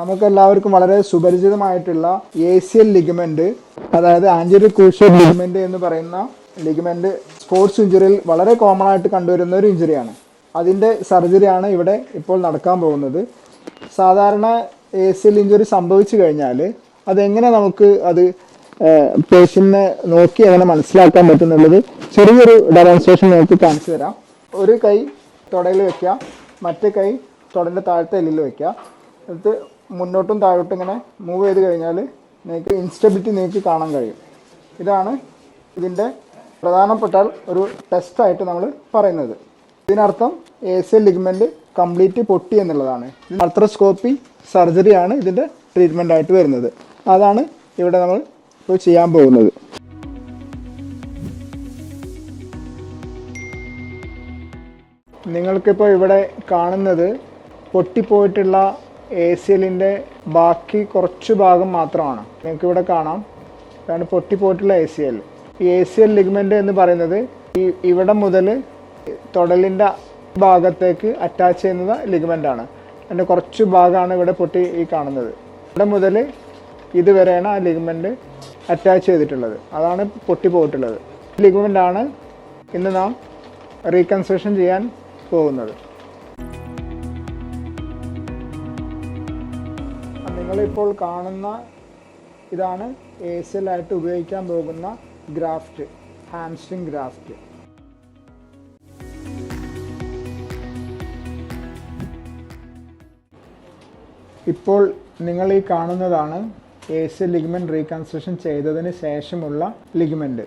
നമുക്കെല്ലാവർക്കും വളരെ സുപരിചിതമായിട്ടുള്ള ACL ligament, അതായത് ആൻറ്റീരിയർ ക്രൂഷ്യൽ ലിഗമെന്റ് എന്ന് പറയുന്ന ലിഗമെന്റ് സ്പോർട്സ് ഇഞ്ചുറിയിൽ വളരെ കോമൺ ആയിട്ട് കണ്ടുവരുന്ന ഒരു ഇഞ്ചുറിയാണ്. അതിൻ്റെ സർജറിയാണ് ഇവിടെ ഇപ്പോൾ നടക്കാൻ പോകുന്നത്. സാധാരണ ACL ഇഞ്ചുറി സംഭവിച്ചു കഴിഞ്ഞാൽ അതെങ്ങനെ നമുക്ക് പേഷ്യന്റിനെ നോക്കി എങ്ങനെ മനസ്സിലാക്കാൻ പറ്റുന്നുള്ളത് ചെറിയൊരു ഡെമോൺസ്ട്രേഷൻ നമുക്ക് കാണിച്ചു തരാം. ഒരു കൈ തുടയിൽ വെക്കുക, മറ്റേ കൈ തുടൻ്റെ താഴത്തെ എല്ലിൽ വെക്കുക. എന്നിട്ട് മുന്നോട്ടും താഴോട്ടും ഇങ്ങനെ മൂവ് ചെയ്ത് കഴിഞ്ഞാൽ നിങ്ങൾക്ക് ഇൻസ്റ്റബിലിറ്റി നിങ്ങൾക്ക് കാണാൻ കഴിയും. ഇതാണ് ഇതിൻ്റെ പ്രധാനപ്പെട്ട ഒരു ടെസ്റ്റായിട്ട് നമ്മൾ പറയുന്നത്. ഇതിനർത്ഥം ACL ലിഗമെന്റ് കംപ്ലീറ്റ് പൊട്ടി എന്നുള്ളതാണ്. ആർത്രോസ്കോപ്പി സർജറിയാണ് ഇതിൻ്റെ ട്രീറ്റ്മെൻ്റ് ആയിട്ട് വരുന്നത്. അതാണ് ഇവിടെ നമ്മൾ ഇപ്പോൾ ചെയ്യാൻ പോകുന്നത്. നിങ്ങൾക്കിപ്പോൾ ഇവിടെ കാണുന്നത് പൊട്ടിപ്പോയിട്ടുള്ള ACLൻ്റെ ബാക്കി കുറച്ച് ഭാഗം മാത്രമാണ്. നിങ്ങൾക്കിവിടെ കാണാം, ഇതാണ് പൊട്ടിപ്പോയിട്ടുള്ള ACL. ഈ ACL ലിഗമെന്റ് എന്ന് പറയുന്നത് ഇവിടെ മുതൽ തൊടലിൻ്റെ ഭാഗത്തേക്ക് അറ്റാച്ച് ചെയ്യുന്ന ലിഗമെൻ്റാണ്. അതിൻ്റെ കുറച്ച് ഭാഗമാണ് ഇവിടെ പൊട്ടി കാണുന്നത്. ഇവിടെ മുതൽ ഇതുവരെയാണ് ആ ലിഗമെന്റ് അറ്റാച്ച് ചെയ്തിട്ടുള്ളത്. അതാണ് പൊട്ടിപ്പോയിട്ടുള്ളത്. ലിഗമെൻ്റാണ് ഇന്ന് നാം റീകൺസ്ട്രക്ഷൻ ചെയ്യാൻ പോകുന്നത്. നിങ്ങളിപ്പോൾ കാണുന്ന ഇതാണ് ACL ആയിട്ട് ഉപയോഗിക്കാൻ പോകുന്ന ഗ്രാഫ്റ്റ്, ഹാംസ്ട്രിങ് ഗ്രാഫ്റ്റ്. ഇപ്പോൾ നിങ്ങൾ ഈ കാണുന്നതാണ് ACL ലിഗമെന്റ് റീകൺസ്ട്രക്ഷൻ ചെയ്തതിന് ശേഷമുള്ള ലിഗമെന്റ്.